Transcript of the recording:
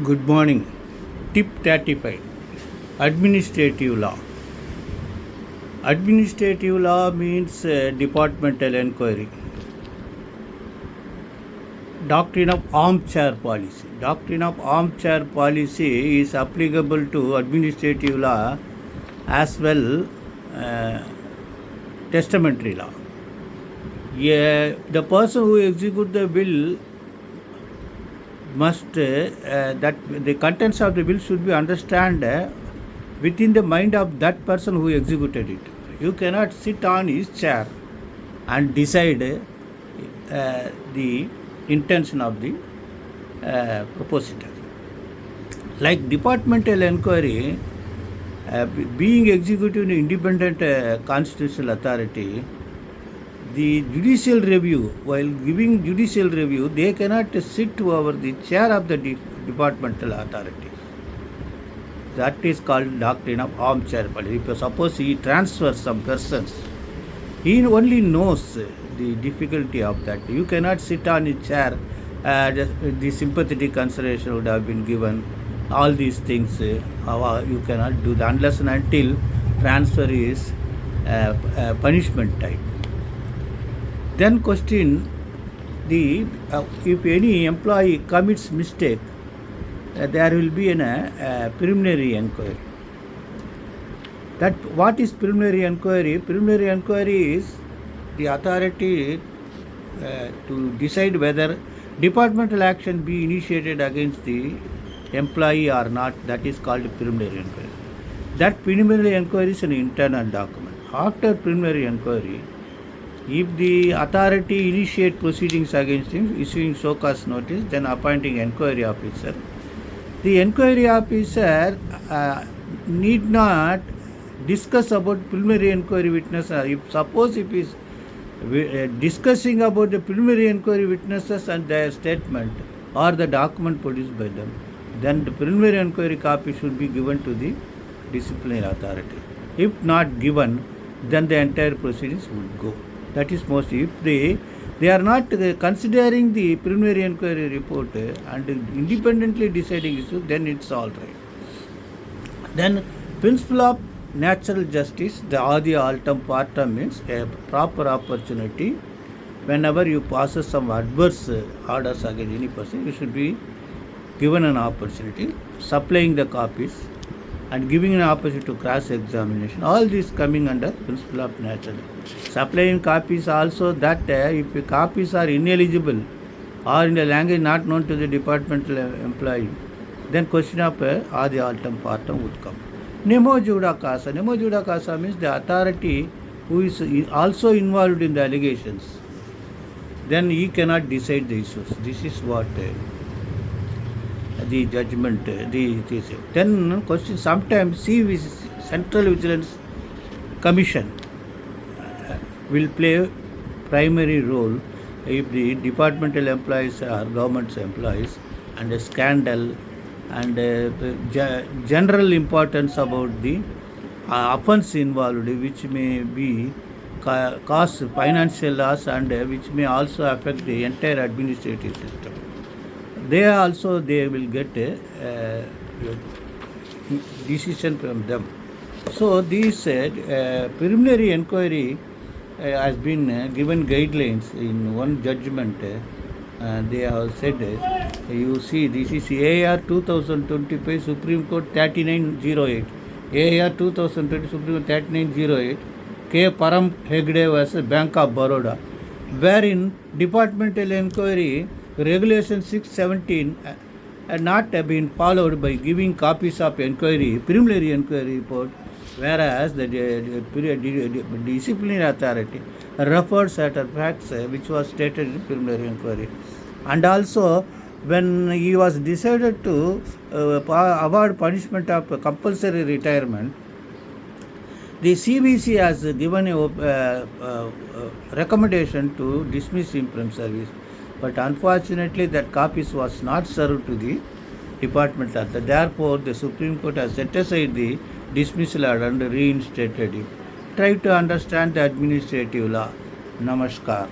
Good morning. Tip 35. Administrative law. Administrative law means departmental inquiry. Doctrine of armchair policy. Doctrine of armchair policy is applicable to administrative law as well testamentary law. The person who executes the will must that the contents of the will should be understand within the mind of that person who executed it. You cannot sit on his chair and decide the intention of the propositor. Like departmental inquiry, being executive independent constitutional authority, the judicial review, while giving judicial review, they cannot sit over the chair of the departmental authority. That is called doctrine of armchair policy. If suppose he transfers some persons, he only knows the difficulty of that. You cannot sit on a chair. The sympathetic consideration would have been given. All these things you cannot do that unless and until transfer is punishment type. Then question if any employee commits mistake, there will be a preliminary inquiry. That what is preliminary inquiry? Preliminary inquiry is the authority to decide whether departmental action be initiated against the employee or not. That is called preliminary inquiry. That preliminary inquiry is an internal document. After preliminary inquiry, if the authority initiate proceedings against him, issuing show cause notice, then appointing inquiry officer. The inquiry officer need not discuss about preliminary inquiry witness. If he is discussing about the preliminary inquiry witnesses and their statement or the document produced by them, then the preliminary inquiry copy should be given to the disciplinary authority. If not given, then the entire proceedings would go. That is most. If they are not considering the preliminary inquiry report and independently deciding issue, then it's all right. Then principle of natural justice, the adi altam partam means a proper opportunity. Whenever you pass some adverse orders against any person, you should be given an opportunity, supplying the copies and giving an opportunity to cross-examination. All this coming under principle of natural. Supplying copies also that if the copies are ineligible or in a language not known to the departmental employee, then question of adi altam partam would come. Nemo juda casa. Nemo juda casa means the authority who is also involved in the allegations. Then he cannot decide the issues. This is what the judgment. Then question, sometimes Central Vigilance Commission will play primary role if the departmental employees are government employees and a scandal and general importance about the offence involved, which may be cause financial loss and which may also affect the entire administrative system. They will get a decision from them. So these preliminary inquiry has been given guidelines in one judgment. They have said, you see, this is AR 2025 Supreme Court 3908. AR 2020 Supreme Court 3908. K. Param Hegde vs. Bank of Baroda, wherein departmental inquiry Regulation 617 had not been followed by giving copies of preliminary inquiry report, whereas the disciplinary authority referred certain facts which was stated in preliminary inquiry. And also, when he was decided to award punishment of compulsory retirement, the CBC has given a recommendation to dismiss him from service. But unfortunately, that copies was not served to the department. Therefore, the Supreme Court has set aside the dismissal order and reinstated it. Try to understand the administrative law. Namaskar.